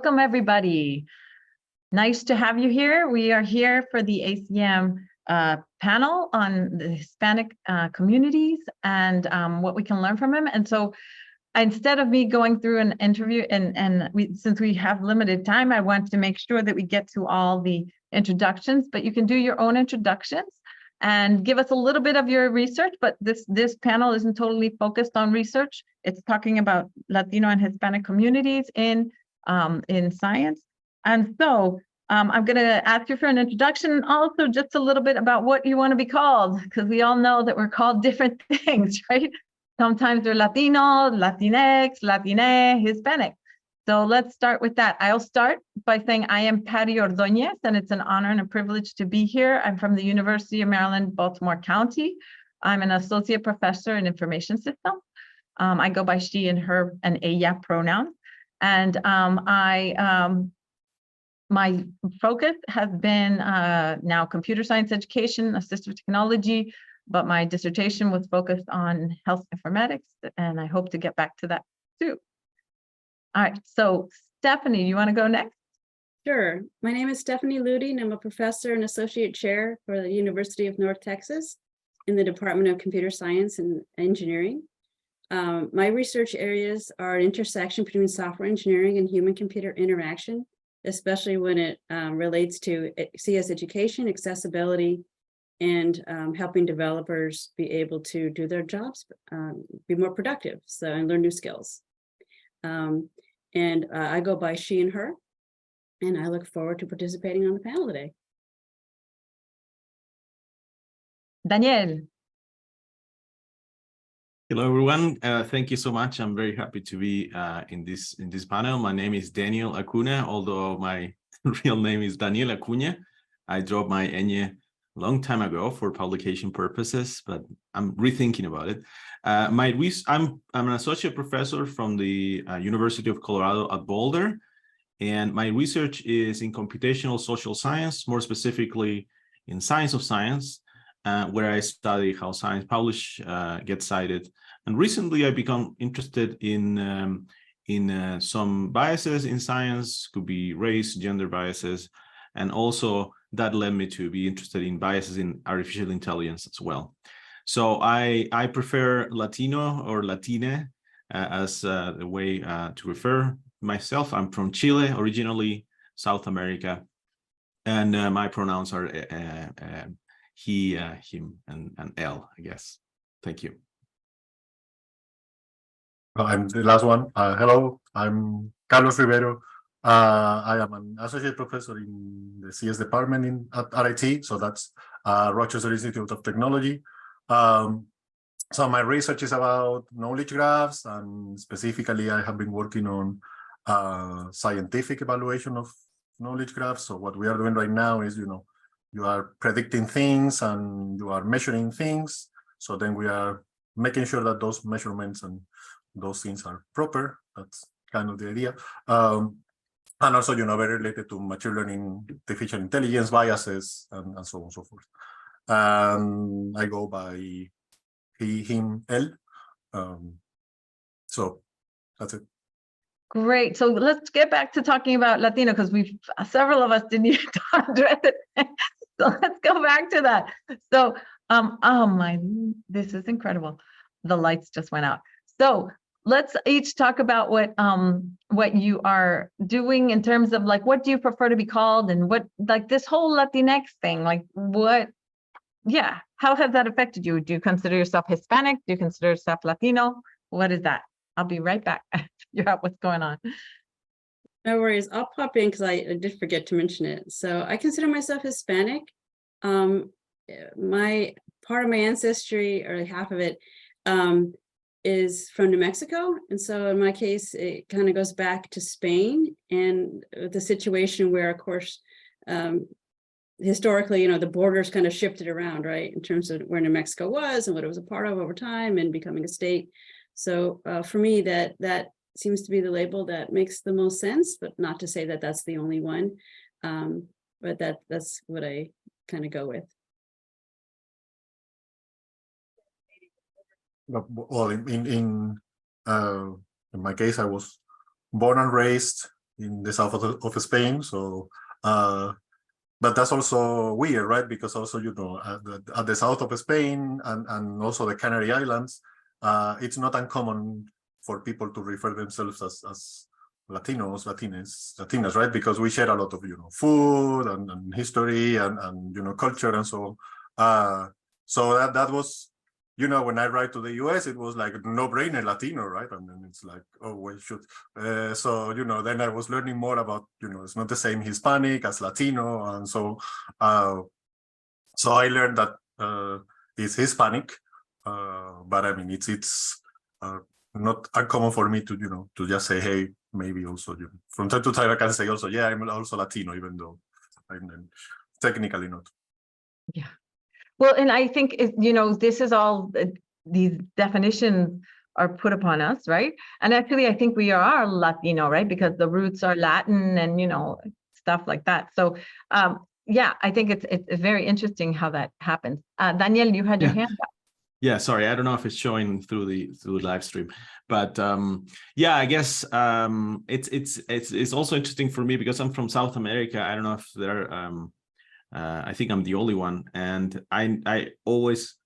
Welcome, everybody. Nice to have you here. We are here for the ACM panel on the Hispanic communities and what we can learn from them. And so instead of me going through an interview, since we have limited time, I want to make sure that we get to all the introductions, but you can do your own introductions and give us a little bit of your research, but this panel isn't totally focused on research. It's talking about Latino and Hispanic communities in science. And so I'm going to ask you for an introduction and also just a little bit about what you want to be called, because we all know that we're called different things, right? Sometimes they're Latino, Latinx, Latine, Hispanic. So let's start with that. I'll start by saying I am Patty Ordóñez, and it's an honor and a privilege to be here. I'm from the University of Maryland, Baltimore County. I'm an associate professor in information systems. I go by she and her and ella pronouns. And my focus has been now computer science education, assistive technology, but my dissertation was focused on health informatics, and I hope to get back to that too. All right, so Stephanie, you want to go next? Sure. My name is Stephanie Ludi, and I'm a professor and associate chair for the University of North Texas in the Department of Computer Science and Engineering. My research areas are an intersection between software engineering and human-computer interaction, especially when it relates to CS education, accessibility, and helping developers be able to do their jobs, be more productive, and learn new skills. I go by she and her, and I look forward to participating on the panel today. Daniel. Hello, everyone. Thank you so much. I'm very happy to be in this panel. My name is Daniel Acuna, although my real name is Daniel Acuña. I dropped my ñ a long time ago for publication purposes, but I'm rethinking about it. I'm an associate professor from the University of Colorado at Boulder, and my research is in computational social science, more specifically in science of science, where I study how science published gets cited. And recently I become interested in some biases in science, could be race, gender biases, and also that led me to be interested in biases in artificial intelligence as well. So I prefer Latino or Latine as the way to refer myself. I'm from Chile, originally South America, and my pronouns are he, him, and él, I guess. Thank you. I'm the last one. Hello, I'm Carlos Rivero. I am an associate professor in the CS department at RIT, so that's Rochester Institute of Technology. So my research is about knowledge graphs, and specifically I have been working on scientific evaluation of knowledge graphs. So what we are doing right now is, you are predicting things and you are measuring things. So then we are making sure that those measurements and those things are proper. That's kind of the idea. And also, very related to machine learning, artificial intelligence biases, and so on and so forth. I go by he, him, él. So that's it. Great. So let's get back to talking about Latino, because several of us didn't even address it. So let's go back to that. So, this is incredible. The lights just went out. So let's each talk about what you are doing in terms of what do you prefer to be called, and what this whole Latinx thing, how has that affected you? Do you consider yourself Hispanic? Do you consider yourself Latino? What is that? I'll be right back. Figure out what's going on. No worries. I'll pop in because I did forget to mention it. So I consider myself Hispanic. My part of my ancestry, or half of it, is from New Mexico. And so in my case, it kind of goes back to Spain, and the situation where, of course, historically, the borders kind of shifted around, right, in terms of where New Mexico was and what it was a part of over time and becoming a state. So for me, that seems to be the label that makes the most sense, but not to say that that's the only one. But that's what I kind of go with. Well, in my case, I was born and raised in the south of Spain. So, but that's also weird, right? Because also, you know, at the south of Spain and also the Canary Islands, it's not uncommon for people to refer themselves as Latinos, Latinas, right? Because we share a lot of, you know, food and history and you know, culture and so on. So that was, you know, when I arrived to the US, it was like no-brainer Latino, right? And then it's like, oh, well, shoot. So, you know, then I was learning more about, you know, it's not the same Hispanic as Latino. And so, so I learned that it's Hispanic, but I mean, it's not uncommon for me to, you know, to just say, hey, maybe also, you know, from time to time I can say also, yeah, I'm also Latino, even though I'm technically not. Yeah. Well, and I think, you know, this is all, these definitions are put upon us, right? And actually, I think we are Latino, right? Because the roots are Latin and, you know, stuff like that. So, yeah, I think it's very interesting how that happens. Daniel, you had your hand up. Yeah, sorry, I don't know if it's showing through the live stream, but yeah, I guess it's also interesting for me because I'm from South America. I don't know if there I think I'm the only one, and I always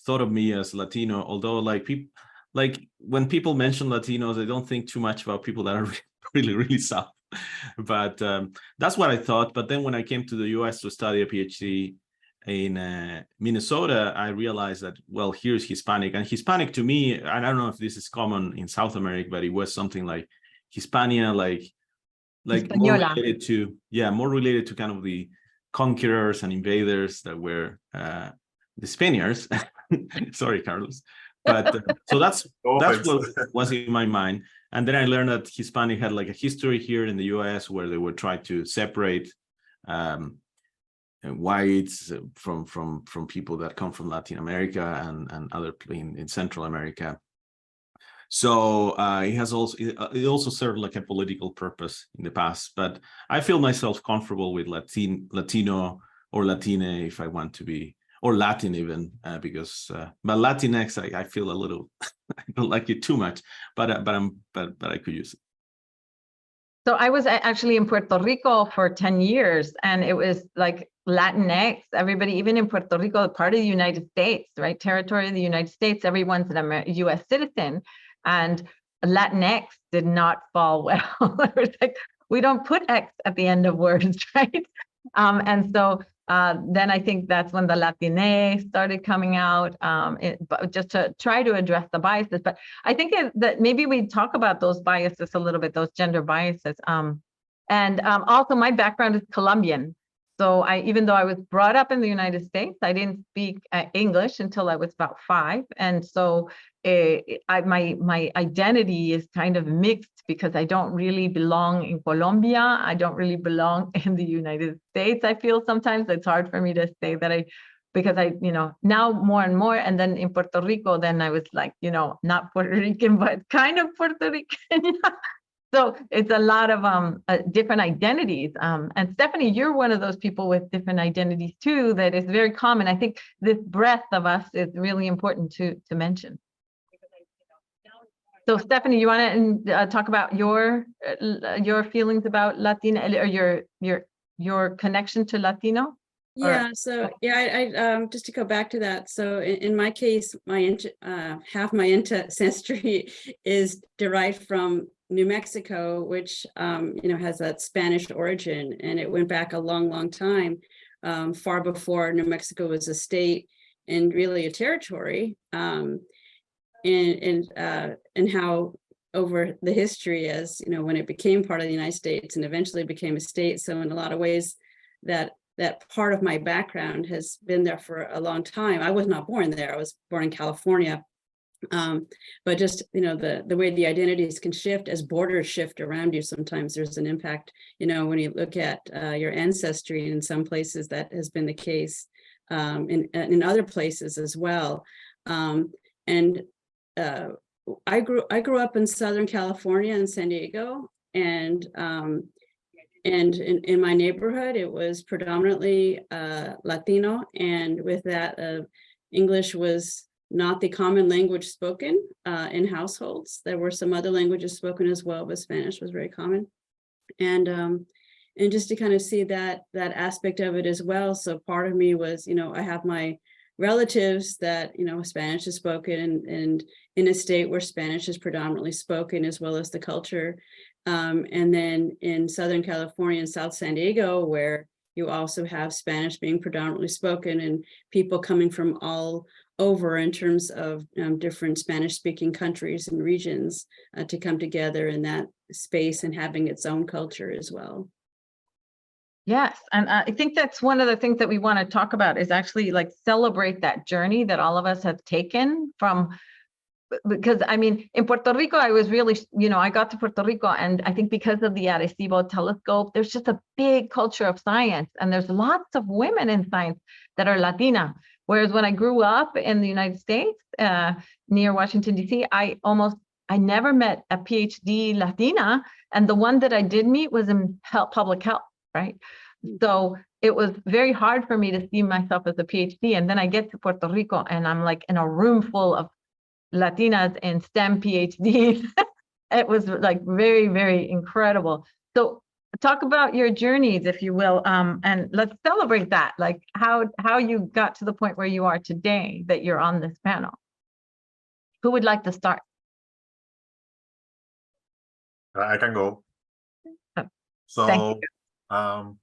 thought of me as Latino, although like when people mention Latinos, they don't think too much about people that are really South. But that's what I thought. But then when I came to the US to study a PhD in Minnesota, I realized that, well, here's Hispanic, and Hispanic to me, I don't know if this is common in South America, but it was something like Hispania, like more related to, yeah, more related to kind of the conquerors and invaders that were the Spaniards. Sorry, Carlos. But so that's what was in my mind. And then I learned that Hispanic had like a history here in the US where they would try to separate whites from people that come from Latin America and other in Central America. So it also served like a political purpose in the past, but I feel myself comfortable with Latino or Latina if I want to be, or Latin even, because but Latinx I feel a little I don't like it too much, but I could use it. So I was actually in Puerto Rico for 10 years, and it was like Latinx, everybody, even in Puerto Rico, part of the United States, right? Territory of the United States, everyone's a US citizen, and Latinx did not fall well. It was like, we don't put X at the end of words, right? And so then I think that's when the Latine started coming out, just to try to address the biases. But I think that maybe we talk about those biases a little bit, those gender biases. And also my background is Colombian. So even though I was brought up in the United States, I didn't speak English until I was about 5. And so my identity is kind of mixed because I don't really belong in Colombia. I don't really belong in the United States. I feel sometimes it's hard for me to say that because I, you know, now more and more. And then in Puerto Rico, then I was like, you know, not Puerto Rican, but kind of Puerto Rican. So it's a lot of different identities. And Stephanie, you're one of those people with different identities too, that is very common. I think this breadth of us is really important to mention. So Stephanie, you want to talk about your feelings about Latina, or your connection to Latino? Yeah, so yeah, I just to go back to that. So in my case, half my ancestry is derived from New Mexico, which you know, has that Spanish origin, and it went back a long time, far before New Mexico was a state and really a territory. And how over the history, as you know, when it became part of the United States and eventually became a state. So in a lot of ways, that part of my background has been there for a long time. I was not born there. I was born in California. But just, you know, the way the identities can shift as borders shift around you, sometimes there's an impact, you know, when you look at your ancestry. In some places that has been the case, in other places as well. I grew up in Southern California in San Diego, and in my neighborhood, it was predominantly Latino, and with that, English was not the common language spoken in households. There were some other languages spoken as well, but Spanish was very common. And just to kind of see that aspect of it as well. So part of me was, I have my relatives that, Spanish is spoken and in a state where Spanish is predominantly spoken, as well as the culture. And then in Southern California and South San Diego, where you also have Spanish being predominantly spoken and people coming from all over in terms of different Spanish speaking countries and regions to come together in that space and having its own culture as well. Yes, and I think that's one of the things that we want to talk about is actually like celebrate that journey that all of us have taken from, because I mean, in Puerto Rico, I was really, I got to Puerto Rico and I think because of the Arecibo telescope, there's just a big culture of science and there's lots of women in science that are Latina. Whereas when I grew up in the United States, near Washington, D.C., I never met a PhD Latina. And the one that I did meet was in public health. Right. So it was very hard for me to see myself as a PhD. And then I get to Puerto Rico and I'm like in a room full of Latinas in STEM PhDs. It was like very, very incredible. So talk about your journeys, if you will, and let's celebrate that, like how you got to the point where you are today, that you're on this panel. Who would like to start? I can go. Oh, so well,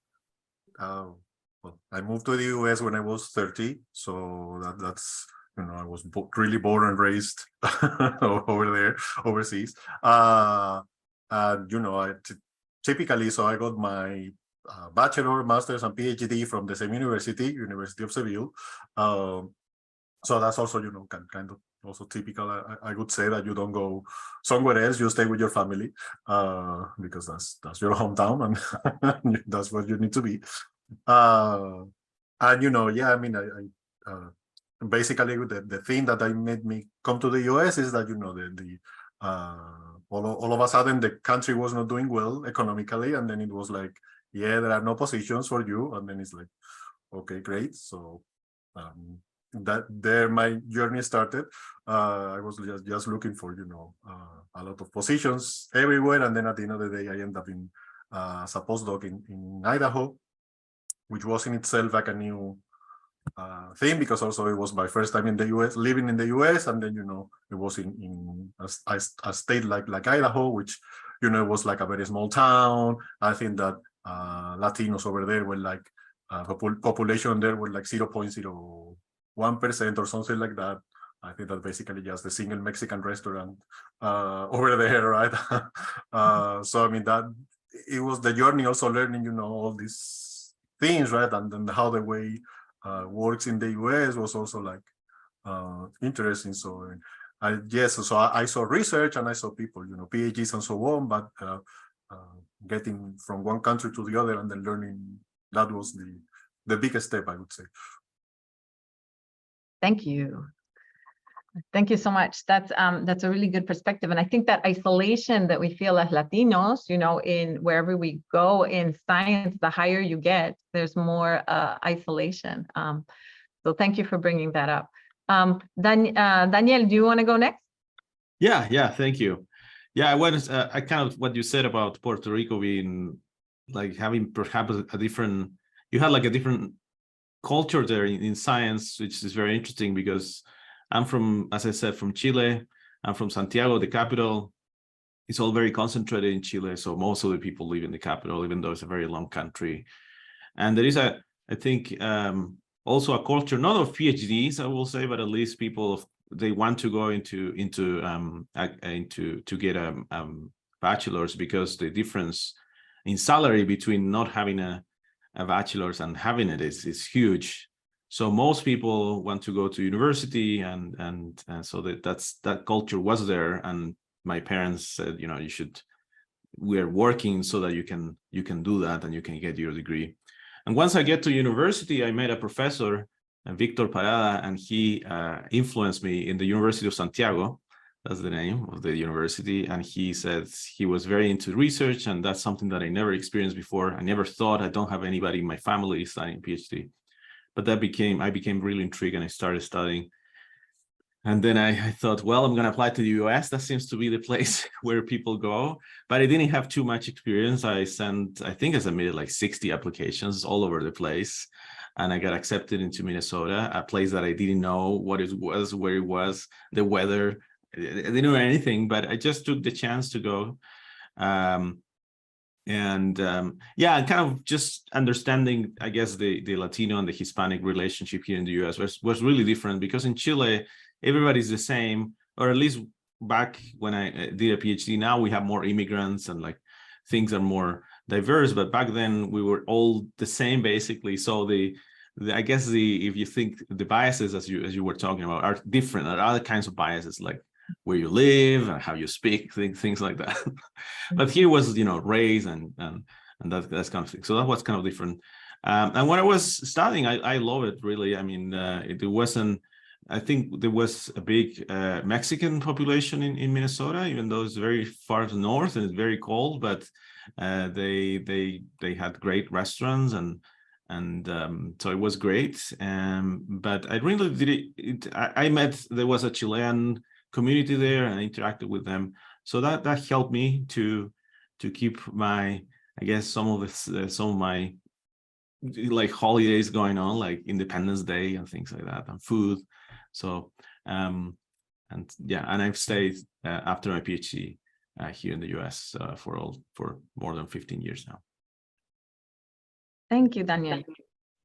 I moved to the US when I was 30, so that's I was really born and raised over there overseas. And typically, so I got my bachelor, master's, and PhD from the same university, University of Seville. So that's also kind of also typical. I would say that you don't go somewhere else, you stay with your family, because that's your hometown and that's what you need to be. And yeah, I mean, I basically the thing that made me come to the US is that all of a sudden the country was not doing well economically, and then it was like, yeah, there are no positions for you, and then it's like, okay, great. So that there my journey started. I was just looking for a lot of positions everywhere, and then at the end of the day I ended up in as a postdoc in Idaho, which was in itself like a new thing, because also it was my first time in the US, living in the US, and then it was in a state like Idaho, which it was like a very small town. I think that Latinos over there were like population there were like 0.01% or something like that. I think that basically just the single Mexican restaurant over there, right? So I mean that it was the journey also learning, all these things, right? And then how the way works in the US was also like interesting. So so I saw research and I saw people, PhDs and so on, but getting from one country to the other and then learning, that was the biggest step, I would say. Thank you. Thank you so much. That's a really good perspective. And I think that isolation that we feel as Latinos, in wherever we go in science, the higher you get, there's more isolation. So thank you for bringing that up. Daniel, do you want to go next? Yeah, thank you. Yeah, I kind of what you said about Puerto Rico being like having perhaps a different, you had like a different culture there in science, which is very interesting because I'm from, as I said, from Chile. I'm from Santiago, the capital. It's all very concentrated in Chile. So most of the people live in the capital, even though it's a very long country. And there is I think, also a culture, not of PhDs, I will say, but at least people, they want to go to get a bachelor's, because the difference in salary between not having a bachelor's and having it is huge. So most people want to go to university, and so that culture was there. And my parents said, we are working so that you can do that and you can get your degree. And once I get to university, I met a professor, Victor Parada, and he influenced me in the University of Santiago. That's the name of the university. And he said he was very into research, and that's something that I never experienced before. I never thought, I don't have anybody in my family studying PhD. But I became really intrigued, and I started studying. And then I thought, well, I'm going to apply to the US. That seems to be the place where people go. But I didn't have too much experience. I think I submitted like 60 applications all over the place. And I got accepted into Minnesota, a place that I didn't know what it was, where it was, the weather. I didn't know anything, but I just took the chance to go. Yeah, and kind of just understanding, I guess, the Latino and the Hispanic relationship here in the US was really different, because in Chile, everybody's the same, or at least back when I did a PhD. Now we have more immigrants and like things are more diverse, but back then we were all the same basically. So I guess if you think the biases as you were talking about are different, there are other kinds of biases like where you live and how you speak, things like that. But here was, race and that's kind of thing. So that was kind of different. And when I was studying, I love it really. I mean, it wasn't. I think there was a big Mexican population in Minnesota, even though it's very far north and it's very cold. But they had great restaurants and so it was great. But I really did it. There was a Chilean community there, and I interacted with them. So that helped me to keep my, I guess, some of my like holidays going on, like Independence Day and things like that, and food. So and I've stayed after my PhD here in the US for more than 15 years now. Thank you, Daniel.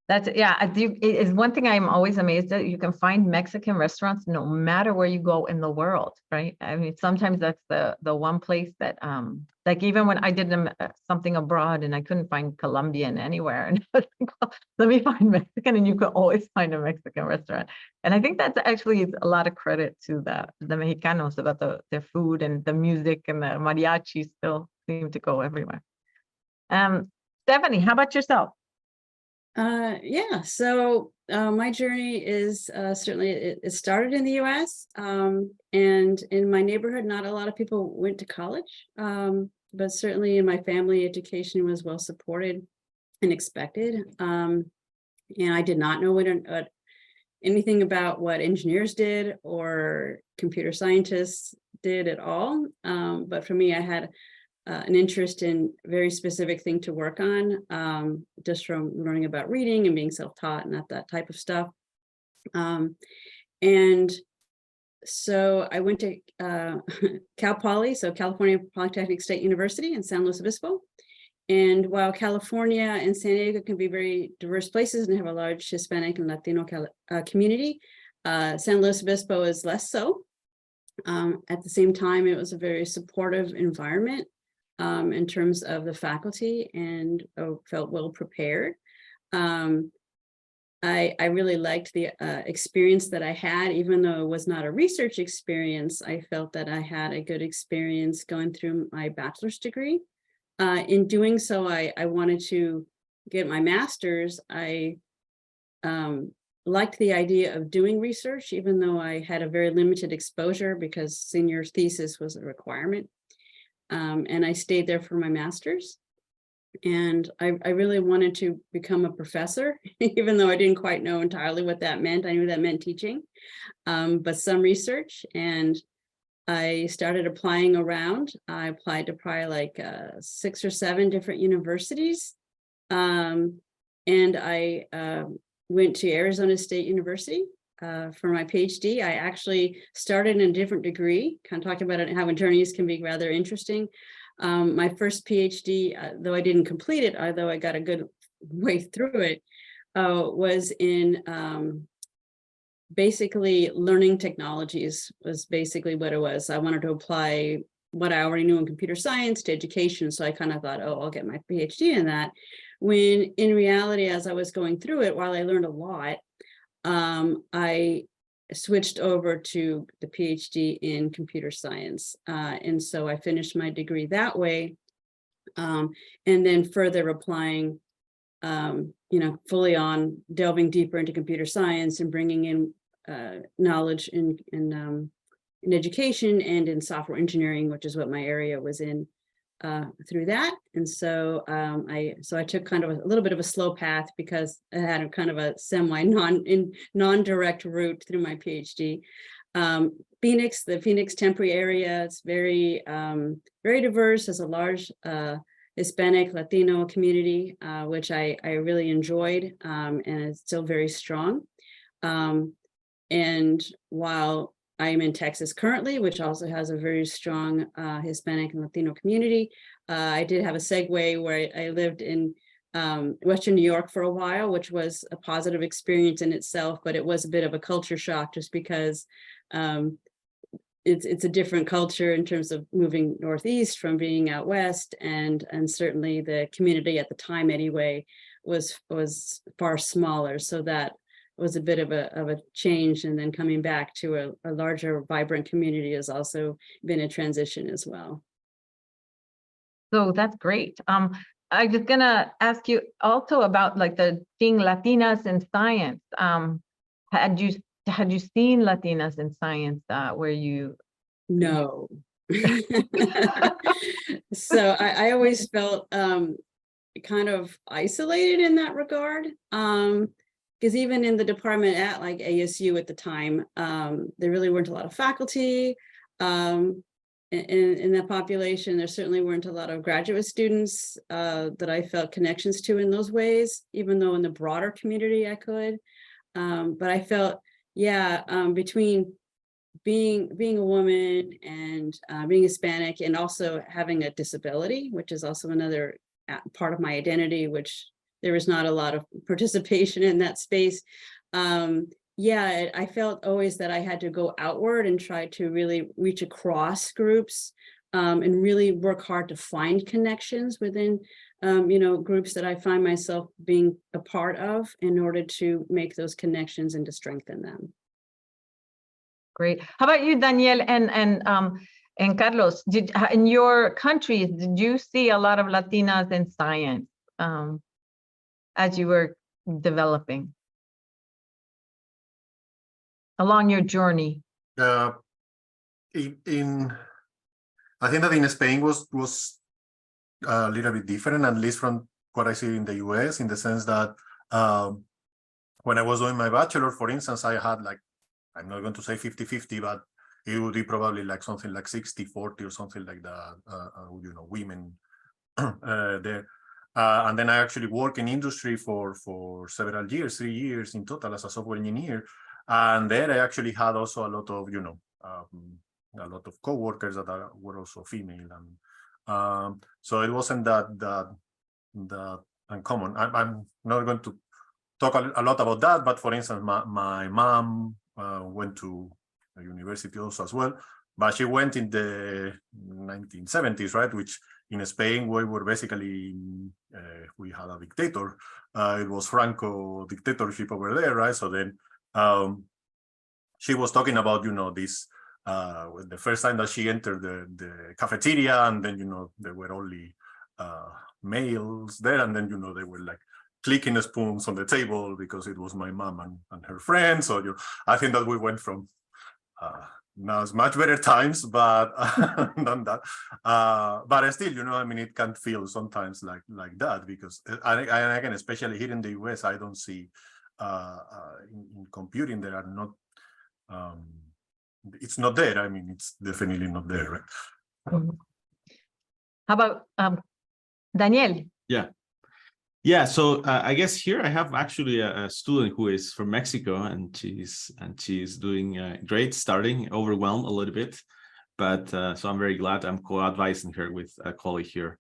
That's, yeah, it is one thing I'm always amazed at. You can find Mexican restaurants no matter where you go in the world, right? I mean, sometimes that's the one place that, like even when I did something abroad and I couldn't find Colombian anywhere, and I was like, well, let me find Mexican, and you can always find a Mexican restaurant. And I think that's actually a lot of credit to the Mexicanos about their food and the music, and the mariachi still seem to go everywhere. Stephanie, how about yourself? Yeah, so my journey is certainly it started in the US, and in my neighborhood, not a lot of people went to college, but certainly in my family, education was well supported and expected. And I did not know anything about what engineers did or computer scientists did at all. But for me, I had an interest in very specific thing to work on, just from learning about reading and being self-taught and that type of stuff. And so I went to Cal Poly, so California Polytechnic State University in San Luis Obispo. And while California and San Diego can be very diverse places and have a large Hispanic and Latino community, San Luis Obispo is less so. At the same time, it was a very supportive environment in terms of the faculty, and felt well prepared. I really liked the experience that I had, even though it was not a research experience. I felt that I had a good experience going through my bachelor's degree. In doing so, I wanted to get my master's. I liked the idea of doing research, even though I had a very limited exposure because senior thesis was a requirement. And I stayed there for my master's. And I really wanted to become a professor, even though I didn't quite know entirely what that meant. I knew that meant teaching, but some research. And I started applying around. I applied to probably like 6 or 7 different universities. And I went to Arizona State University for my PhD. I actually started in a different degree, kind of talking about it, how journeys can be rather interesting. My first PhD, though I didn't complete it, although I got a good way through it, was in basically learning technologies was basically what it was. I wanted to apply what I already knew in computer science to education. So I kind of thought, oh, I'll get my PhD in that. When in reality, as I was going through it, while I learned a lot, I switched over to the PhD in computer science. And so I finished my degree that way. And then further applying, fully on delving deeper into computer science and bringing in knowledge in education and in software engineering, which is what my area was in through that. And so I took kind of a little bit of a slow path because I had a kind of a non-direct route through my PhD. Phoenix, the Phoenix Tempe area, it's very, very diverse, has a large Hispanic-Latino community, which I really enjoyed, and it's still very strong. And while I'm in Texas currently, which also has a very strong Hispanic and Latino community, I did have a segue where I lived in Western New York for a while, which was a positive experience in itself, but it was a bit of a culture shock just because it's a different culture in terms of moving northeast from being out west, and certainly the community at the time anyway was far smaller, so that was a bit of a change, and then coming back to a larger vibrant community has also been a transition as well. So that's great. I'm just gonna ask you also about like the being Latinas in science. Had you seen Latinas in science where you? No. So I always felt kind of isolated in that regard, because even in the department at like ASU at the time, there really weren't a lot of faculty in that population. There certainly weren't a lot of graduate students that I felt connections to in those ways, even though in the broader community I could. But I felt, between being a woman and being Hispanic, and also having a disability, which is also another part of my identity, which there was not a lot of participation in that space. I felt always that I had to go outward and try to really reach across groups, and really work hard to find connections within groups that I find myself being a part of, in order to make those connections and to strengthen them. Great. How about you, Daniel and Carlos? In your countries, did you see a lot of Latinas in science as you were developing along your journey? I think that in Spain was a little bit different, at least from what I see in the US, in the sense that when I was doing my bachelor, for instance, I had like, I'm not going to say 50-50, but it would be probably like something like 60-40 or something like that, women there. And then I actually worked in industry for several years, 3 years in total as a software engineer. And there I actually had also a lot of, a lot of coworkers that were also female. And so it wasn't that uncommon. I'm not going to talk a lot about that, but for instance, my mom went to a university also as well, but she went in the 1970s, right? Which in Spain, we were basically, we had a dictator. It was Franco dictatorship over there, right? So then she was talking about, this, the first time that she entered the cafeteria, and then, there were only males there, and then, they were like clicking spoons on the table because it was my mom and her friends. So I think that we went from now it's much better times, but than that. But still, I mean, it can feel sometimes like that, because I again, especially here in the US, I don't see in computing there are not. It's not there. I mean, it's definitely not there, right? How about Daniel? Yeah, so I guess here I have actually a student who is from Mexico, and she's doing great, starting overwhelmed a little bit, but so I'm very glad I'm co-advising her with a colleague here.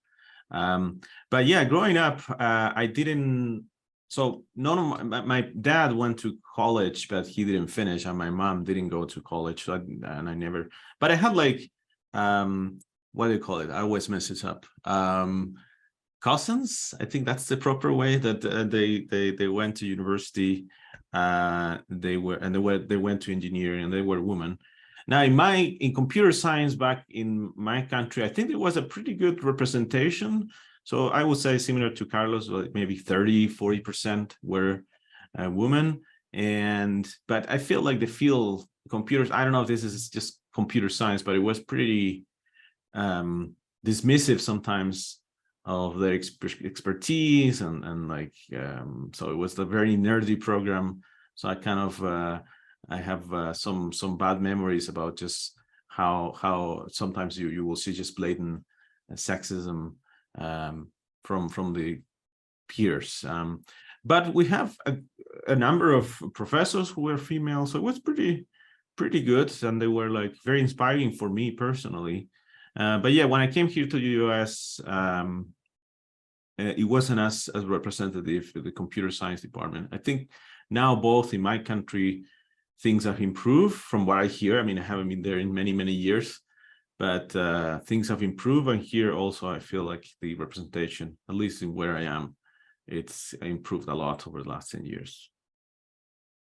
But yeah, growing up, I didn't. So none of my dad went to college, but he didn't finish, and my mom didn't go to college, so I never. But I had like what do you call it? I always mess it up. Cousins, I think that's the proper way, that they went to university. They went to engineering, and they were women. Now in computer science back in my country, I think it was a pretty good representation. So I would say similar to Carlos, maybe 30-40% were women. But I feel like the field computers, I don't know if this is just computer science, but it was pretty dismissive sometimes of their expertise, and like so it was a very nerdy program. So I kind of I have some bad memories about just how sometimes you will see just blatant sexism from the peers. But we have a number of professors who were female, so it was pretty good, and they were like very inspiring for me personally. But yeah, when I came here to the US, it wasn't as representative of the computer science department. I think now both in my country, things have improved from what I hear. I mean, I haven't been there in many years, but things have improved. And here also, I feel like the representation, at least in where I am, it's improved a lot over the last 10 years.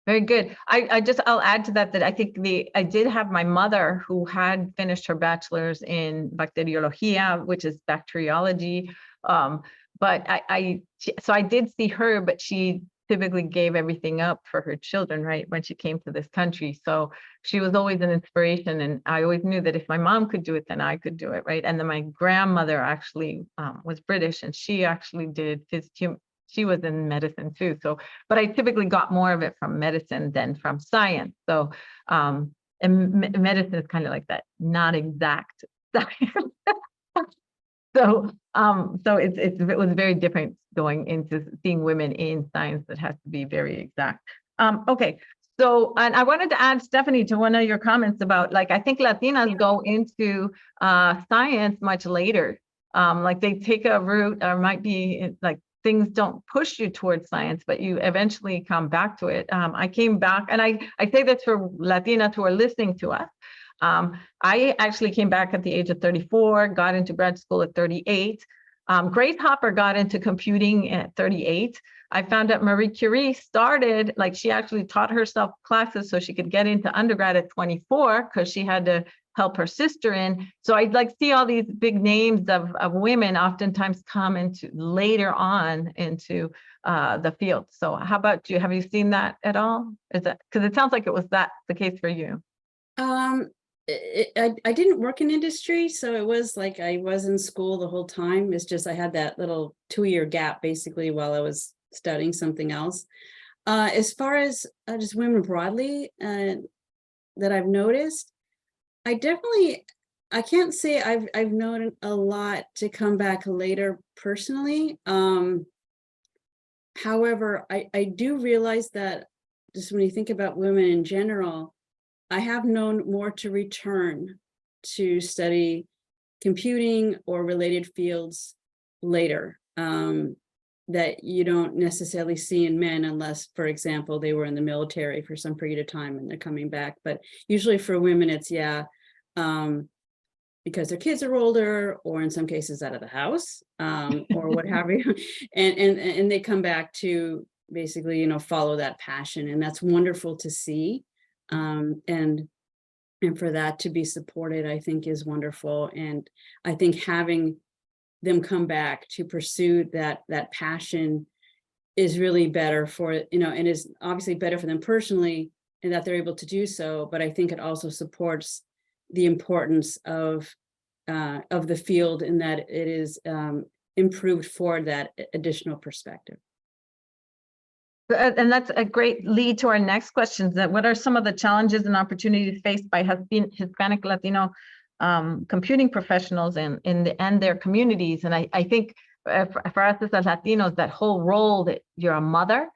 Very good. I'll add to that I think I did have my mother who had finished her bachelor's in bacteriología, which is bacteriology. But so I did see her, but she typically gave everything up for her children, right, when she came to this country. So she was always an inspiration, and I always knew that if my mom could do it, then I could do it, right? And then my grandmother actually was British, and she actually did she was in medicine too. So, but I typically got more of it from medicine than from science. So, and medicine is kind of like that, not exact science. So, it was very different going into seeing women in science that has to be very exact. Okay, so, and I wanted to add, Stephanie, to one of your comments about, like, I think Latinas go into science much later. Like they take a route, or might be like things don't push you towards science, but you eventually come back to it. I came back, and I say this for Latinas who are listening to us. I actually came back at the age of 34, got into grad school at 38. Grace Hopper got into computing at 38. I found out Marie Curie started, like she actually taught herself classes so she could get into undergrad at 24 because she had to help her sister in. So I'd like see all these big names of women oftentimes come into later on into the field. So how about you? Have you seen that at all? Is that, because it sounds like it was that the case for you? I didn't work in industry, so it was like I was in school the whole time. It's just I had that little 2-year gap basically while I was studying something else. As far as just women broadly that I've noticed, I can't say I've known a lot to come back later personally. However, I do realize that just when you think about women in general, I have known more to return to study computing or related fields later that you don't necessarily see in men unless, for example, they were in the military for some period of time and they're coming back. But usually for women, it's because their kids are older, or in some cases out of the house, or what have you, and they come back to basically, follow that passion, and that's wonderful to see. And for that to be supported, I think is wonderful. And I think having them come back to pursue that passion is really better for, and is obviously better for them personally, and that they're able to do so. But I think it also supports the importance of the field, in that it is improved for that additional perspective. And that's a great lead to our next questions. That what are some of the challenges and opportunities faced by Hispanic-Latino computing professionals and their communities? And I think for us as Latinos, that whole role that you're a mother,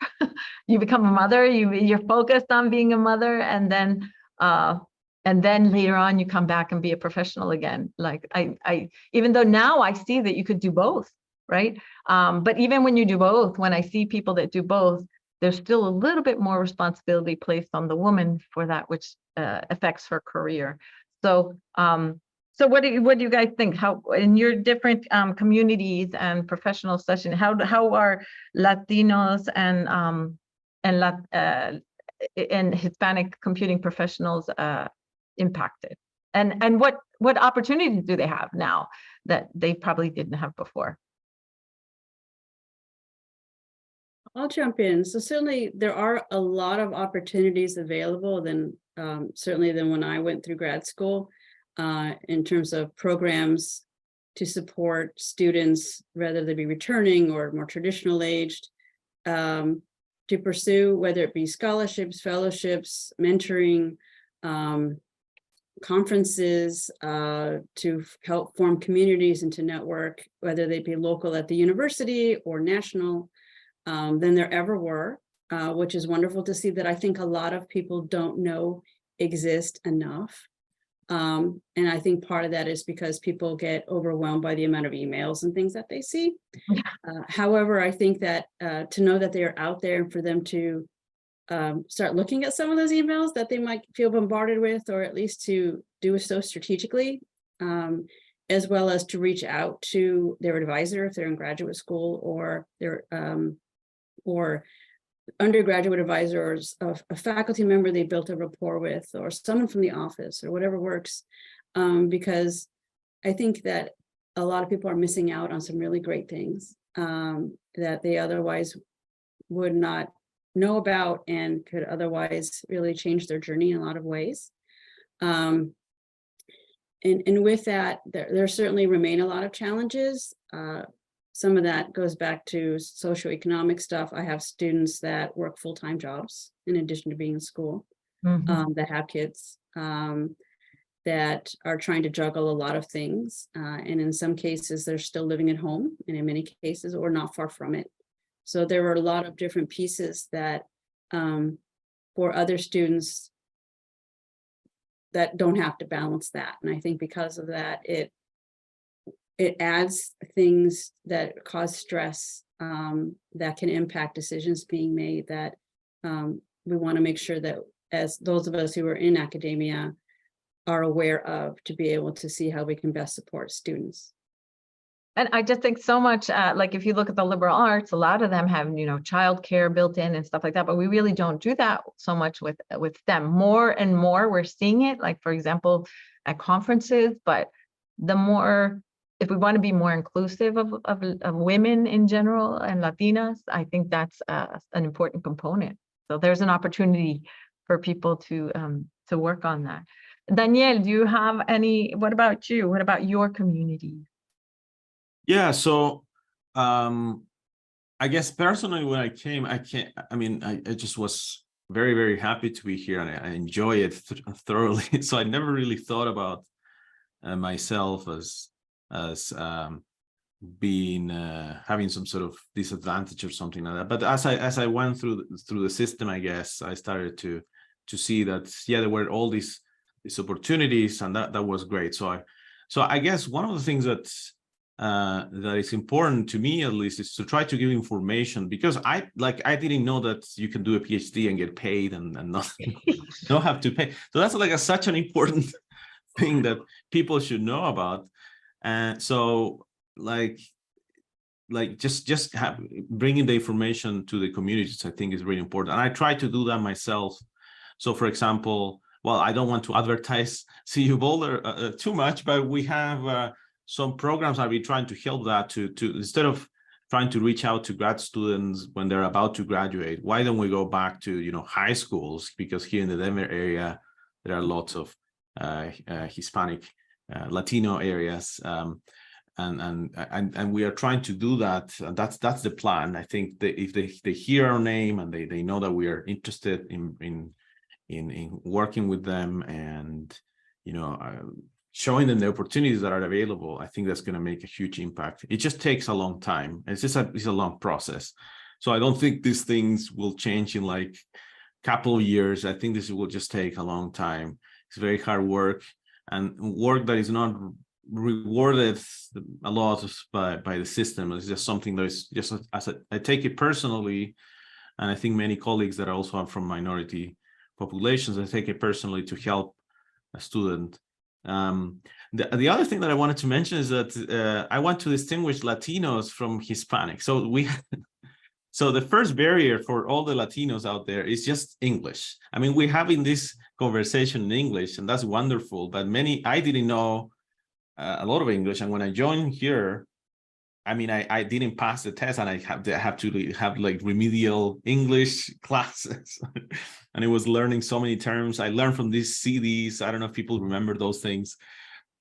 you become a mother, you're focused on being a mother, and then later on you come back and be a professional again. Like I even though now I see that you could do both, right? But even when you do both, when I see people that do both, there's still a little bit more responsibility placed on the woman for that which affects her career. So, so what do you guys think? How in your different communities and professional sessions, how are Latinos and Hispanic computing professionals impacted? And what opportunities do they have now that they probably didn't have before? I'll jump in. So certainly there are a lot of opportunities available certainly than when I went through grad school in terms of programs to support students, whether they be returning or more traditional aged. to pursue, whether it be scholarships, fellowships, mentoring, conferences, to help form communities and to network, whether they be local at the university or national, than there ever were, which is wonderful to see that I think a lot of people don't know exist enough. And I think part of that is because people get overwhelmed by the amount of emails and things that they see. However, I think that to know that they are out there and for them to start looking at some of those emails that they might feel bombarded with, or at least to do so strategically, as well as to reach out to their advisor if they're in graduate school, or their or undergraduate advisors, a faculty member they built a rapport with, or someone from the office, or whatever works, because I think that a lot of people are missing out on some really great things that they otherwise would not know about and could otherwise really change their journey in a lot of ways. And with that, there certainly remain a lot of challenges. Some of that goes back to socioeconomic stuff. I have students that work full-time jobs in addition to being in school, that have kids, that are trying to juggle a lot of things. And in some cases, they're still living at home, and in many cases, or not far from it. So there were a lot of different pieces that for other students that don't have to balance that. And I think because of that, it adds things that cause stress that can impact decisions being made, that we want to make sure that as those of us who are in academia are aware of, to be able to see how we can best support students. And I just think so much, like if you look at the liberal arts, a lot of them have, childcare built in and stuff like that, but we really don't do that so much with STEM. More and more we're seeing it, like, for example, at conferences, but the more, if we want to be more inclusive of women in general and Latinas, I think that's an important component. So there's an opportunity for people to work on that. Daniel, do you have any, what about you? What about your community? Yeah, so I guess personally when I came, I just was very, very happy to be here, and I enjoy it thoroughly. So I never really thought about myself as being having some sort of disadvantage or something like that. But as I went through the system, I guess I started to see that, yeah, there were all these opportunities, and that was great. So I guess one of the things that is important to me, at least, is to try to give information, because I didn't know that you can do a PhD and get paid and not have to pay. So that's like such an important thing that people should know about. And so just bringing the information to the communities, I think, is really important. And I try to do that myself. So, for example, well, I don't want to advertise CU Boulder too much, but we have some programs I'll be trying to help that to instead of trying to reach out to grad students when they're about to graduate, why don't we go back to high schools? Because here in the Denver area, there are lots of Hispanic-Latino areas, and we are trying to do that. And that's the plan. I think that if they hear our name and they know that we are interested in working with them and showing them the opportunities that are available, I think that's going to make a huge impact. It just takes a long time. It's a long process. So I don't think these things will change in like a couple of years. I think this will just take a long time. It's very hard work, and work that is not rewarded a lot by the system. It's just something that is just, I take it personally, and I think many colleagues that also are from minority populations, I take it personally to help a student. The other thing that I wanted to mention is that I want to distinguish Latinos from Hispanic. So the first barrier for all the Latinos out there is just English. I mean, we're having this conversation in English, and that's wonderful, but I didn't know a lot of English. And when I joined here, I mean, I didn't pass the test, and I have to have like remedial English classes. And it was learning so many terms. I learned from these CDs. I don't know if people remember those things.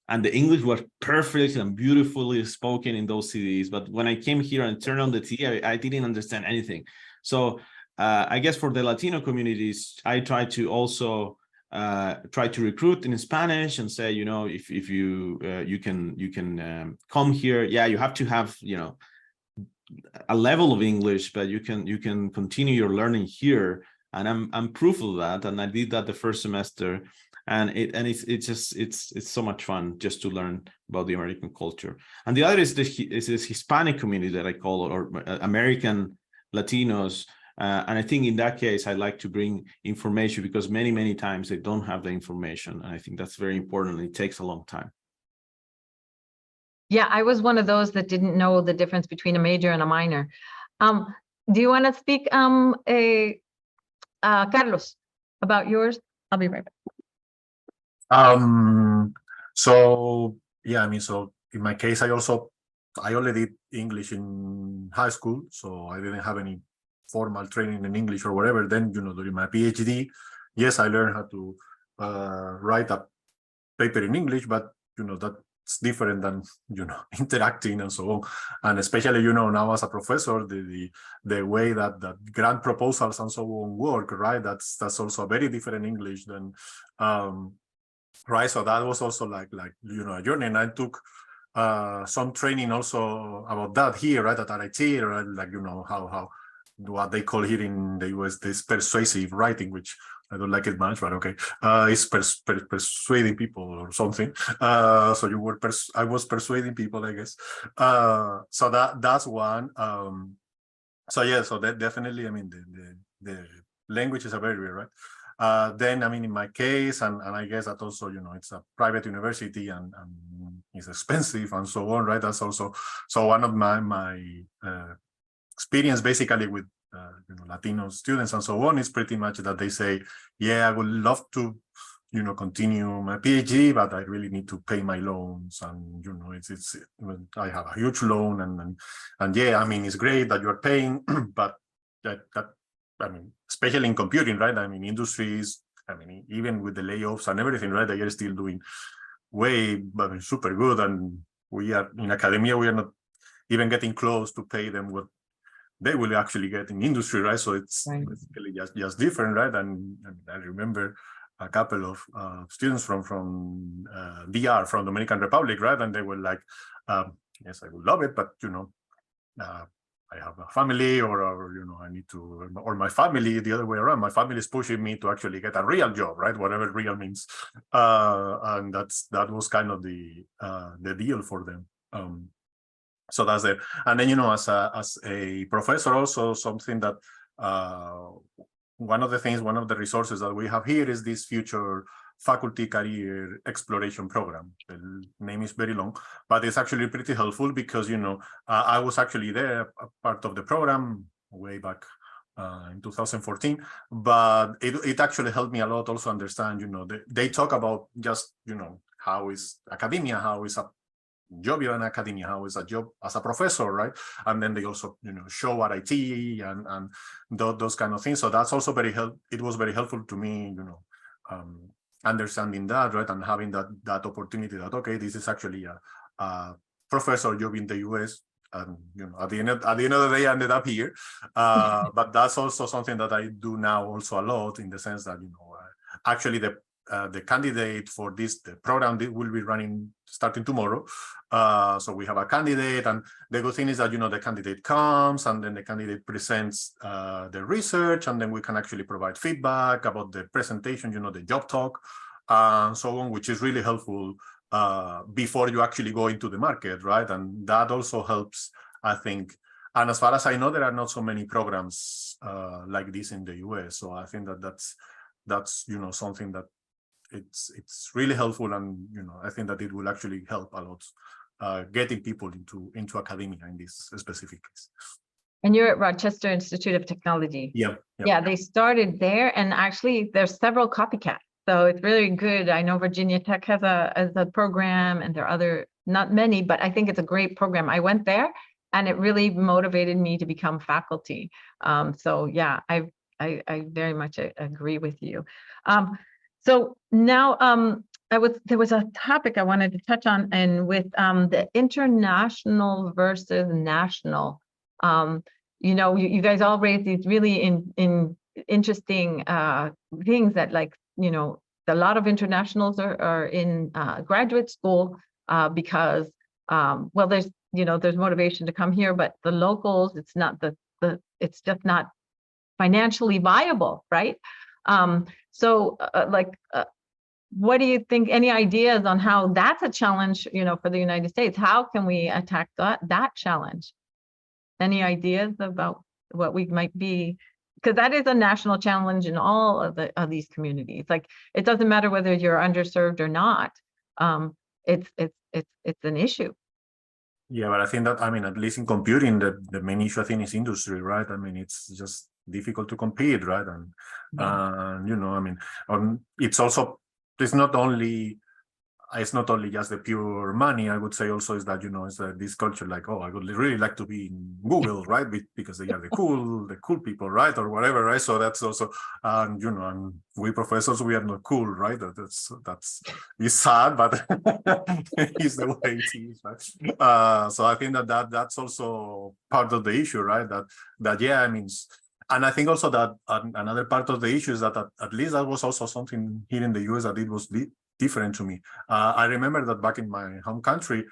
And the English was perfect and beautifully spoken in those CDs. But when I came here and turned on the TV, I didn't understand anything. So I guess for the Latino communities, I try to also try to recruit in Spanish and say, if you you can come here. Yeah, you have to have a level of English, but you can continue your learning here. And I'm proof of that. And I did that the first semester, and it's so much fun just to learn about the American culture. And the other is this Hispanic community that I call, or American Latinos. And I think in that case, I like to bring information because many times they don't have the information. And I think that's very important. It takes a long time. Yeah, I was one of those that didn't know the difference between a major and a minor. Do you want to speak, Carlos, about yours? I'll be right back. So yeah, I mean, so in my case, I only did English in high school, so I didn't have any formal training in English or whatever. Then, during my PhD, yes, I learned how to write a paper in English, but that's different than interacting and so on. And especially now as a professor, the way that grant proposals and so on work, right? That's also a very different English than right. So that was also like a journey, and I took some training also about that here, right, at RIT, right? Like how what they call here in the US this persuasive writing, which I don't like it much, but okay, it's persuading people or something. So I was persuading people, I guess. So that's one. So yeah, so that definitely, I mean, the language is a barrier, right? Then, I mean, in my case, and I guess that also, it's a private university and it's expensive and so on, right? That's also, so one of my experience basically with Latino students and so on is pretty much that they say, yeah, I would love to continue my PhD, but I really need to pay my loans, and it's I have a huge loan, and yeah, I mean, it's great that you're paying, but that I mean, especially in computing, right? I mean, industries, I mean, even with the layoffs and everything, right? They are still doing super good, and we are in academia, we are not even getting close to pay them what they will actually get in industry, right? So it's Right. basically just different, right? And I remember a couple of students from DR, from Dominican Republic, right? And they were like, yes, I would love it, but I have a family, or I need to, or my family, the other way around, my family is pushing me to actually get a real job, right? Whatever real means. And that was kind of the deal for them. So that's it. And then, as a professor, also something that one of the resources that we have here is this future faculty career exploration program. The name is very long, but it's actually pretty helpful because, I was actually there, a part of the program way back in 2014, but it actually helped me a lot also understand, they talk about just, how is academia, how is a job in academia, how is a job as a professor, right? And then they also, show RIT and those kind of things. So that's also it was very helpful to me, understanding that, right? And having that opportunity that, okay, this is actually a professor job in the US. And, at the end of the day, I ended up here. But that's also something that I do now also a lot, in the sense that, actually the candidate for the program will be running starting tomorrow. So we have a candidate, and the good thing is that, the candidate comes, and then the candidate presents the research, and then we can actually provide feedback about the presentation, the job talk, and so on, which is really helpful before you actually go into the market, right? And that also helps, I think. And as far as I know, there are not so many programs like this in the US. So I think that's something that it's really helpful, and I think that it will actually help a lot getting people into academia in this specific case. And you're at Rochester Institute of Technology. Yeah, They started there, and actually there's several copycats, so it's really good. I know Virginia Tech has a program, and there are other, not many, but I think it's a great program. I went there, and it really motivated me to become faculty. So yeah, I very much agree with you. So now there was a topic I wanted to touch on, and with the international versus national. you guys all raised these really interesting things that, like, a lot of internationals are in graduate school because, well, there's motivation to come here, but the locals, it's not it's just not financially viable, right? What do you think? Any ideas on how that's a challenge, for the United States? How can we attack that challenge? Any ideas about what we might be? Because that is a national challenge in all of these communities. Like, it doesn't matter whether you're underserved or not. It's an issue. Yeah, but I think that, at least in computing, the main issue, I think, is industry, right? It's just difficult to compete, right? And it's not only just the pure money. I would say also is that, it's this culture, like, oh, I would really like to be in Google, right? Because they are the cool people, right? Or whatever, right? So that's also, and we professors, we are not cool, right? It's sad, but it's the way it is, right? So I think that's also part of the issue, right? And I think also that another part of the issue is that at least that was also something here in the US that it was different to me. I remember that back in my home country,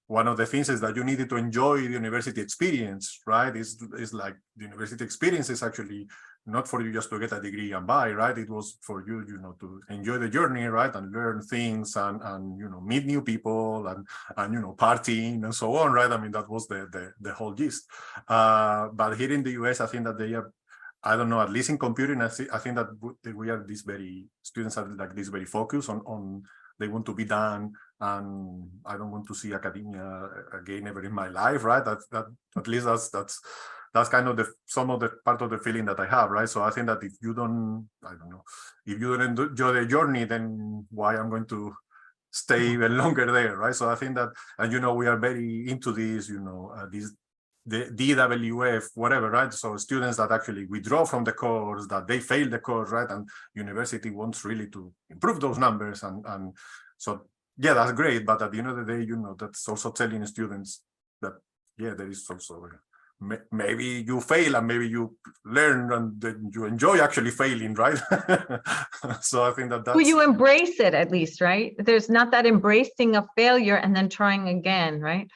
one of the things is that you needed to enjoy the university experience, right? It's like the university experience is actually not for you just to get a degree and buy, right? It was for you, to enjoy the journey, right? And learn things and meet new people and partying and so on, right? That was the whole gist. But here in the US, I think that they are, I don't know, at least in computing, I think that we are students are like this very focused on they want to be done, and I don't want to see academia again ever in my life, right? That at least that's kind of some of the part of the feeling that I have, right? So I think that if you don't enjoy the journey, then why I'm going to stay even longer there, right? So I think that, and we are very into this, the DWF, whatever, right? So students that actually withdraw from the course, that they fail the course, right? And university wants really to improve those numbers. And so, yeah, that's great. But at the end of the day, that's also telling students that, yeah, there is also, maybe you fail and maybe you learn and then you enjoy actually failing, right? So I think that's... Well, you embrace it at least, right? There's not that embracing of failure and then trying again, right?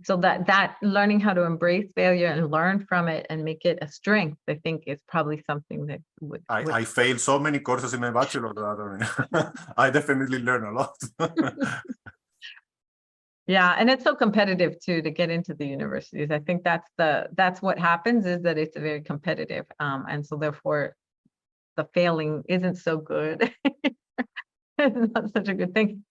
So that learning how to embrace failure and learn from it and make it a strength, I think, is probably something that would... I failed so many courses in my bachelor that I definitely learn a lot. Yeah, and it's so competitive too to get into the universities. I think that's what happens, is that it's very competitive, and so therefore the failing isn't so good. It's not such a good thing.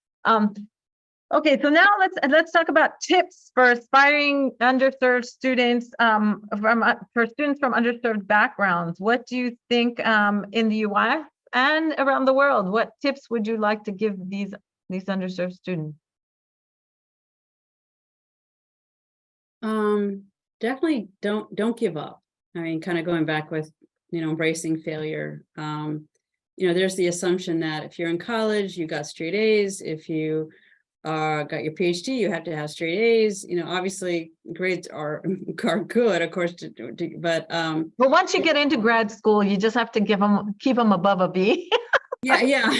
Okay, so now let's talk about tips for aspiring underserved students, for students from underserved backgrounds. What do you think in the US and around the world? What tips would you like to give these underserved students? Definitely don't give up. Kind of going back with, embracing failure. There's the assumption that if you're in college, you got straight A's. If you got your PhD, you have to have straight A's. Obviously grades are good, of course, but well, once you get into grad school, you just have to keep them above a B. yeah.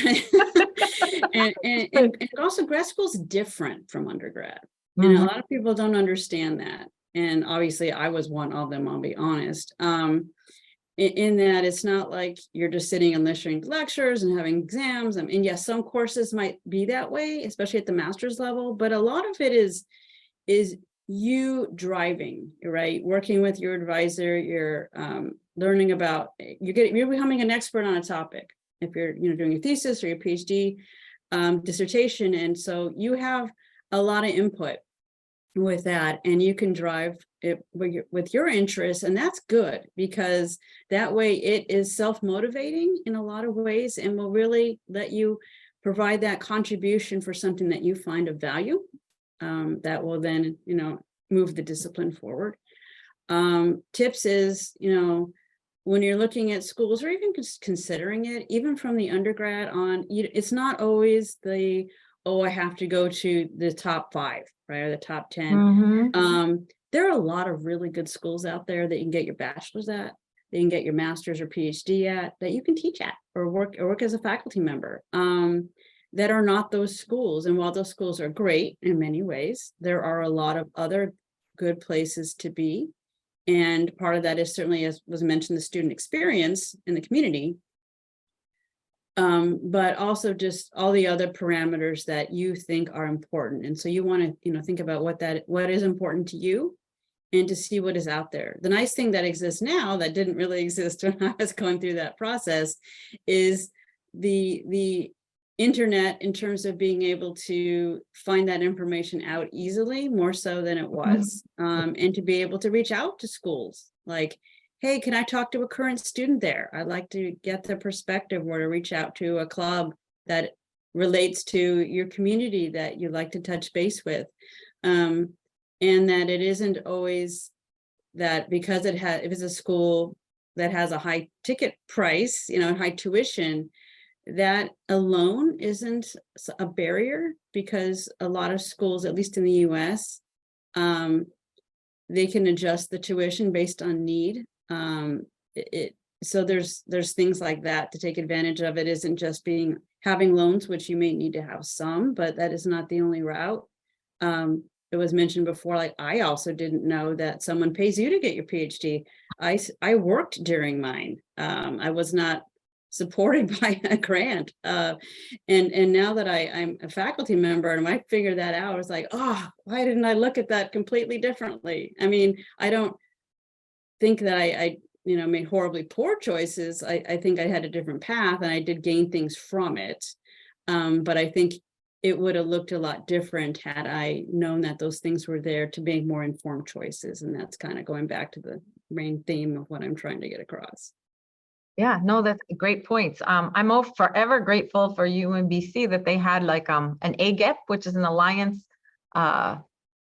and also grad school is different from undergrad. And a lot of people don't understand that. And obviously I was one of them, I'll be honest. In that it's not like you're just sitting and listening to lectures and having exams. And yes, some courses might be that way, especially at the master's level, but a lot of it is you driving, right? Working with your advisor, you're learning about, you're becoming an expert on a topic. If you're doing a thesis or your PhD dissertation. And so you have a lot of input with that, and you can drive it with your interests, and that's good, because that way it is self-motivating in a lot of ways and will really let you provide that contribution for something that you find of value, that will then move the discipline forward. Tips is, when you're looking at schools or even considering it, even from the undergrad on, it's not always I have to go to the top 5, right, or the top 10. there are a lot of really good schools out there that you can get your bachelor's at, that you can get your master's or PhD at, that you can teach at or work as a faculty member, that are not those schools. And while those schools are great in many ways, there are a lot of other good places to be. And part of that is certainly, as was mentioned, the student experience in the community, but also just all the other parameters that you think are important. And so you want to, think about what is important to you, and to see what is out there. The nice thing that exists now that didn't really exist when I was going through that process is the internet, in terms of being able to find that information out easily, more so than it was, and to be able to reach out to schools like, hey, can I talk to a current student there? I'd like to get the perspective, or to reach out to a club that relates to your community that you'd like to touch base with. And that it isn't always that because if it's a school that has a high ticket price, high tuition, that alone isn't a barrier, because a lot of schools, at least in the US, they can adjust the tuition based on need. So there's things like that to take advantage of. It isn't just having loans, which you may need to have some, but that is not the only route. It was mentioned before, like, I also didn't know that someone pays you to get your PhD. I worked during mine. I was not supported by a grant. And now that I'm a faculty member and I figured that out, I was like, oh, why didn't I look at that completely differently? I mean, I don't think that I made horribly poor choices. I think I had a different path, and I did gain things from it. But I think it would have looked a lot different had I known that those things were there to make more informed choices. And that's kind of going back to the main theme of what I'm trying to get across. Yeah, no, that's great points. I'm forever grateful for UMBC that they had like an AGEP, which is an alliance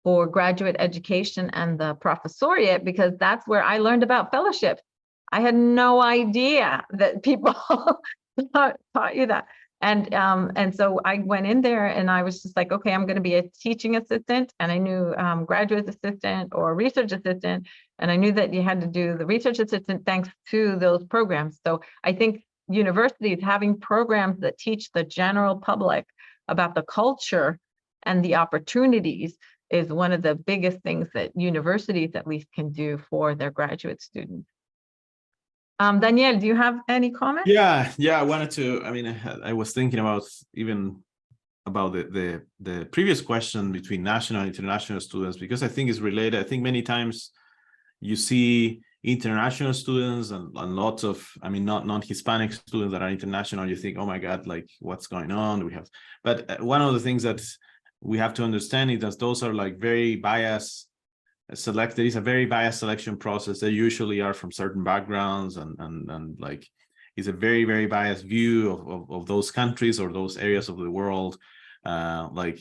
for graduate education and the professoriate, because that's where I learned about fellowships. I had no idea that people taught you that. And so I went in there and I was just like, okay, I'm going to be a teaching assistant. And I knew graduate assistant or research assistant. And I knew that you had to do the research assistant thanks to those programs. So I think universities having programs that teach the general public about the culture and the opportunities is one of the biggest things that universities at least can do for their graduate students. Daniel, do you have any comments? Yeah, I wanted to, I was thinking about the previous question between national and international students, because I think it's related. I think many times you see international students and lots of, non-Hispanic students that are international, you think, oh my God, like what's going on? But one of the things that we have to understand is that those are like very biased there is a very biased selection process. They usually are from certain backgrounds, and like it's a very, very biased view of those countries or those areas of the world. Like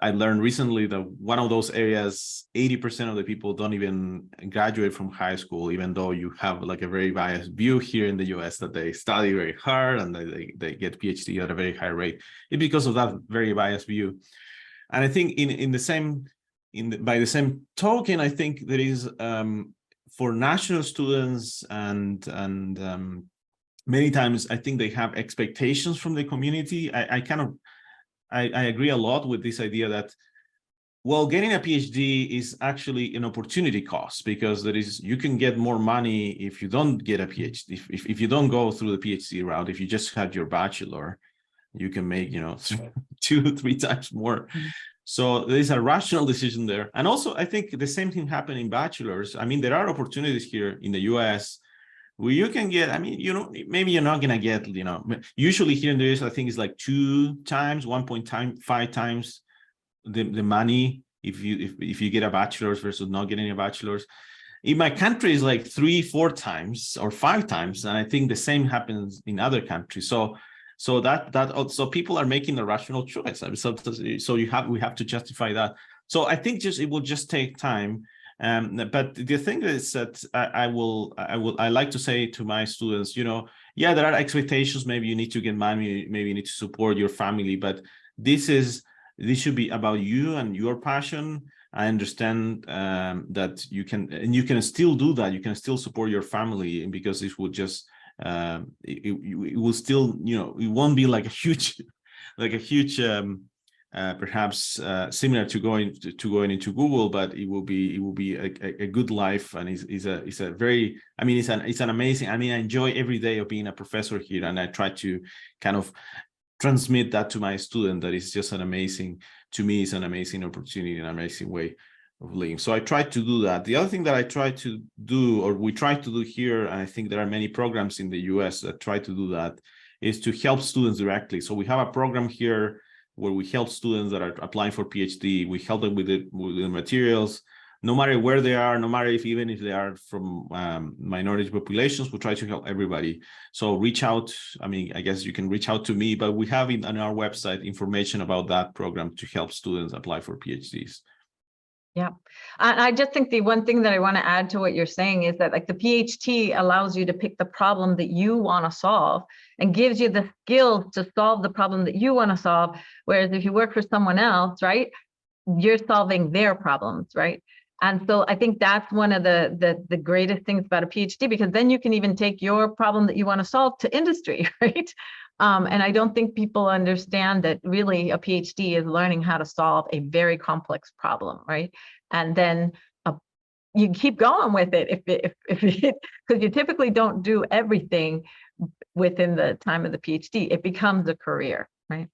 I learned recently that one of those areas, 80% of the people don't even graduate from high school, even though you have like a very biased view here in the US that they study very hard and they get PhD at a very high rate. It's because of that very biased view. And I think by the same token, I think there is for national students and many times I think they have expectations from the community. I agree a lot with this idea that, well, getting a PhD is actually an opportunity cost, because you can get more money if you don't get a PhD. If you don't go through the PhD route, if you just had your bachelor, you can make 2-3 times more. So there's a rational decision there. And also, I think the same thing happened in bachelors. There are opportunities here in the US where you can get, maybe you're not going to get, usually here in the US, I think it's like 1.5 times the money if you get a bachelor's versus not getting a bachelor's. In my country, it's like 3-4 times or 5 times. And I think the same happens in other countries. So people are making the rational choice. So we have to justify that. So I think it will just take time. But the thing is that I like to say to my students, there are expectations. Maybe you need to get money. Maybe you need to support your family. But this should be about you and your passion. I understand that you can still do that. You can still support your family, because this will just it will still, it won't be like a huge perhaps similar to going into Google, but it will be a good life, and it's a very, I mean, it's an amazing, I mean, I enjoy every day of being a professor here, and I try to kind of transmit that to my student, that it's just an amazing, to me, it's an amazing opportunity, an amazing way of living. So I try to do that. The other thing that I try to do, or we try to do here, and I think there are many programs in the US that try to do that, is to help students directly. So we have a program here where we help students that are applying for PhD. We help them with the materials, no matter where they are, no matter even if they are from minority populations. We try to help everybody. So reach out. I mean, I guess you can reach out to me, but we have on our website information about that program to help students apply for PhDs. Yeah, I just think the one thing that I want to add to what you're saying is that, like, the PhD allows you to pick the problem that you want to solve and gives you the skills to solve the problem that you want to solve. Whereas if you work for someone else, right, you're solving their problems, right? And so I think that's one of the greatest things about a PhD, because then you can even take your problem that you want to solve to industry, right? And I don't think people understand that really a PhD is learning how to solve a very complex problem, right? And then you keep going with it because you typically don't do everything within the time of the PhD. It becomes a career, right?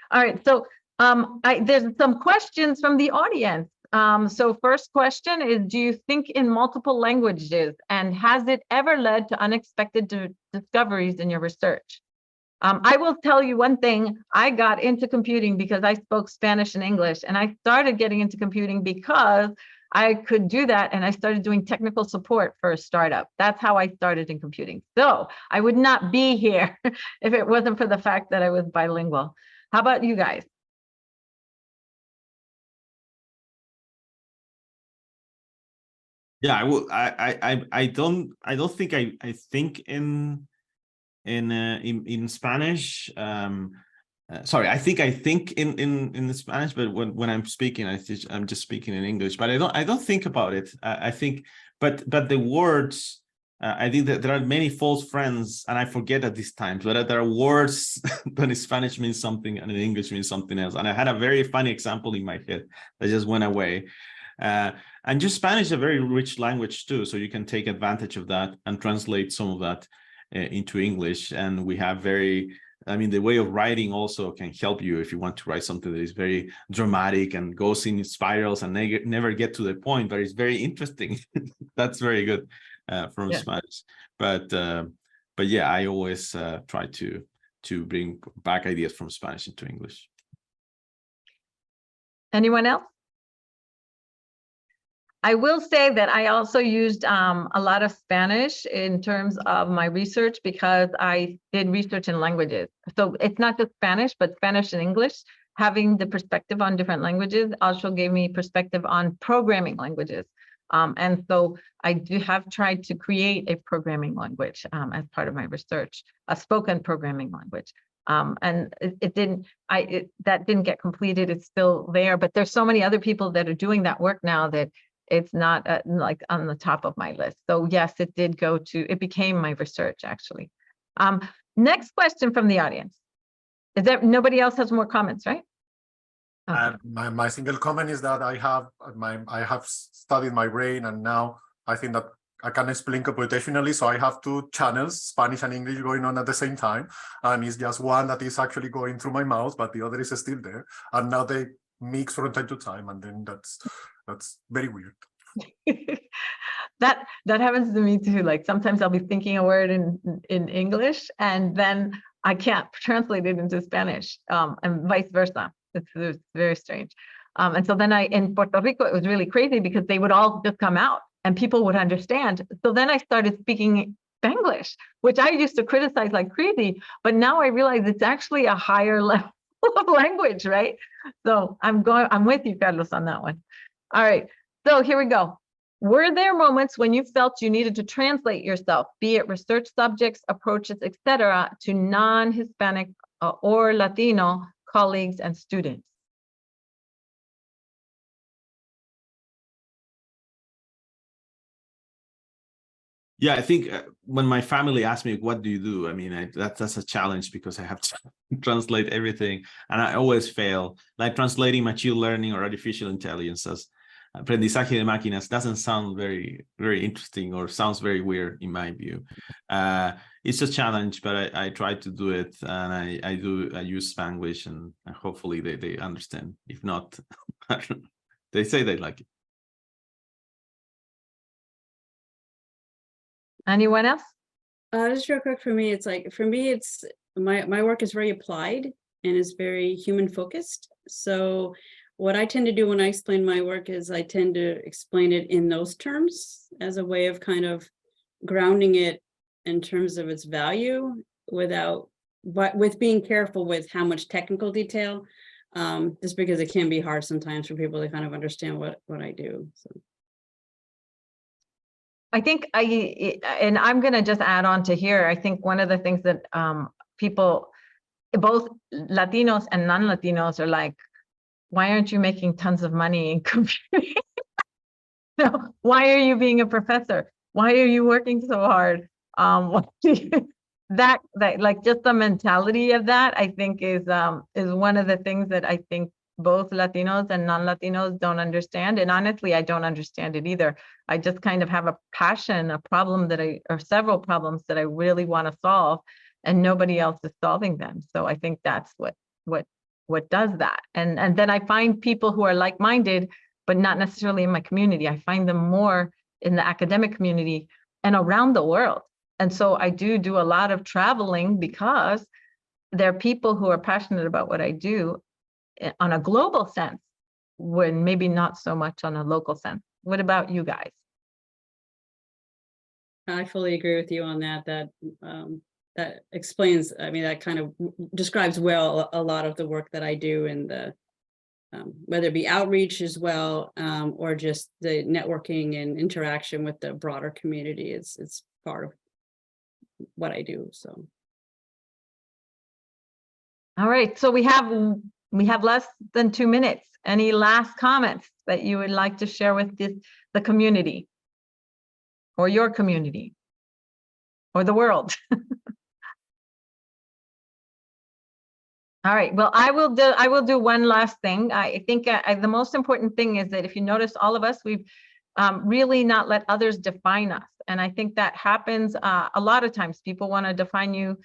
All right, so there's some questions from the audience. So first question is, do you think in multiple languages, and has it ever led to unexpected discoveries in your research? I will tell you one thing. I got into computing because I spoke Spanish and English, and I started getting into computing because I could do that, and I started doing technical support for a startup. That's how I started in computing. So I would not be here if it wasn't for the fact that I was bilingual. How about you guys? Yeah, I will. I don't think I think in Spanish. Sorry, I think in Spanish, but when I'm speaking, I'm just speaking in English. But I don't think about it. I think, but the words. I think that there are many false friends, and I forget at these times. But there are words that in Spanish means something and in English means something else. And I had a very funny example in my head that just went away. And just Spanish is a very rich language too, so you can take advantage of that and translate some of that into English. And we have I mean, the way of writing also can help you if you want to write something that is very dramatic and goes in spirals and never get to the point, but it's very interesting. That's very good from Spanish. But yeah, I always try to bring back ideas from Spanish into English. Anyone else? I will say that I also used a lot of Spanish in terms of my research, because I did research in languages. So it's not just Spanish, but Spanish and English. Having the perspective on different languages also gave me perspective on programming languages. And so I have tried to create a programming language as part of my research, a spoken programming language. And that didn't get completed. It's still there, but there's so many other people that are doing that work now that it's not like on the top of my list. So yes, it became my research actually. Next question from the audience. Is there, nobody else has more comments, right? Okay. My single comment is that I have studied my brain, and now I think that I can explain computationally. So I have two channels, Spanish and English, going on at the same time. And it's just one that is actually going through my mouth, but the other is still there. And now they mix from time to time. And then that's very weird. That happens to me too. Like sometimes I'll be thinking a word in English, and then I can't translate it into Spanish, and vice versa. It's very strange. And so then in Puerto Rico, it was really crazy because they would all just come out and people would understand. So then I started speaking Spanglish, which I used to criticize like crazy, but now I realize it's actually a higher level of language, right? So I'm with you, Carlos, on that one. All right, so here we go. Were there moments when you felt you needed to translate yourself, be it research subjects, approaches, etc., to non-Hispanic or Latino colleagues and students? Yeah, I think when my family asks me, what do you do? I mean, that's a challenge because I have to translate everything and I always fail. Like translating machine learning or artificial intelligence as aprendizaje de máquinas doesn't sound very, very interesting or sounds very weird in my view. It's a challenge, but I try to do it, and I use Spanglish, and hopefully they understand. If not, they say they like it. Anyone else? Just real quick for me, it's like, for me, it's my work is very applied and is very human focused. So what I tend to do when I explain my work is I tend to explain it in those terms as a way of kind of grounding it in terms of its value but with being careful with how much technical detail, just because it can be hard sometimes for people to kind of understand what I do. So. I think and I'm going to just add on to here. I think one of the things that people, both Latinos and non-Latinos, are like, why aren't you making tons of money in computing? No, why are you being a professor? Why are you working so hard? That like just the mentality of that, I think is one of the things that I think both Latinos and non-Latinos don't understand. And honestly, I don't understand it either. I just kind of have a passion, a problem or several problems that I really want to solve, and nobody else is solving them. So I think that's what does that. And then I find people who are like-minded, but not necessarily in my community. I find them more in the academic community and around the world. And so I do a lot of traveling because there are people who are passionate about what I do on a global sense, when maybe not so much on a local sense. What about you guys? I fully agree with you on that. That explains, I mean, that kind of describes well a lot of the work that I do in the, whether it be outreach as well, or just the networking and interaction with the broader community. It's part of what I do, so. All right, so we have less than 2 minutes. Any last comments that you would like to share with the community, or your community, or the world? All right, well, I will do one last thing. I think the most important thing is that if you notice, all of us, we've really not let others define us. And I think that happens a lot of times. People want to define you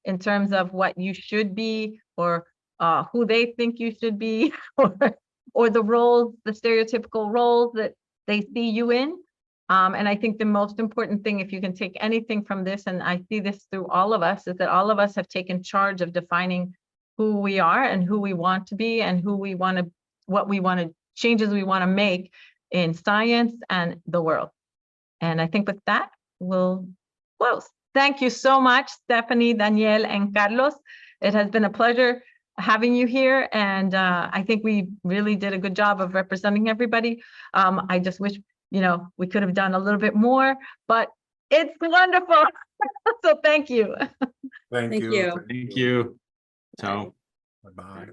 in terms of what you should be, or who they think you should be, or the roles, the stereotypical roles that they see you in. And I think the most important thing, if you can take anything from this, and I see this through all of us, is that all of us have taken charge of defining who we are and who we want to be, and what we want to, changes we want to make in science and the world. And I think with that, we'll close. Thank you so much, Stephanie, Daniel, and Carlos. It has been a pleasure having you here, and I think we really did a good job of representing everybody. I just wish, we could have done a little bit more, but it's wonderful. So thank you. Thank you. you. Thank you. Ciao. Bye-bye.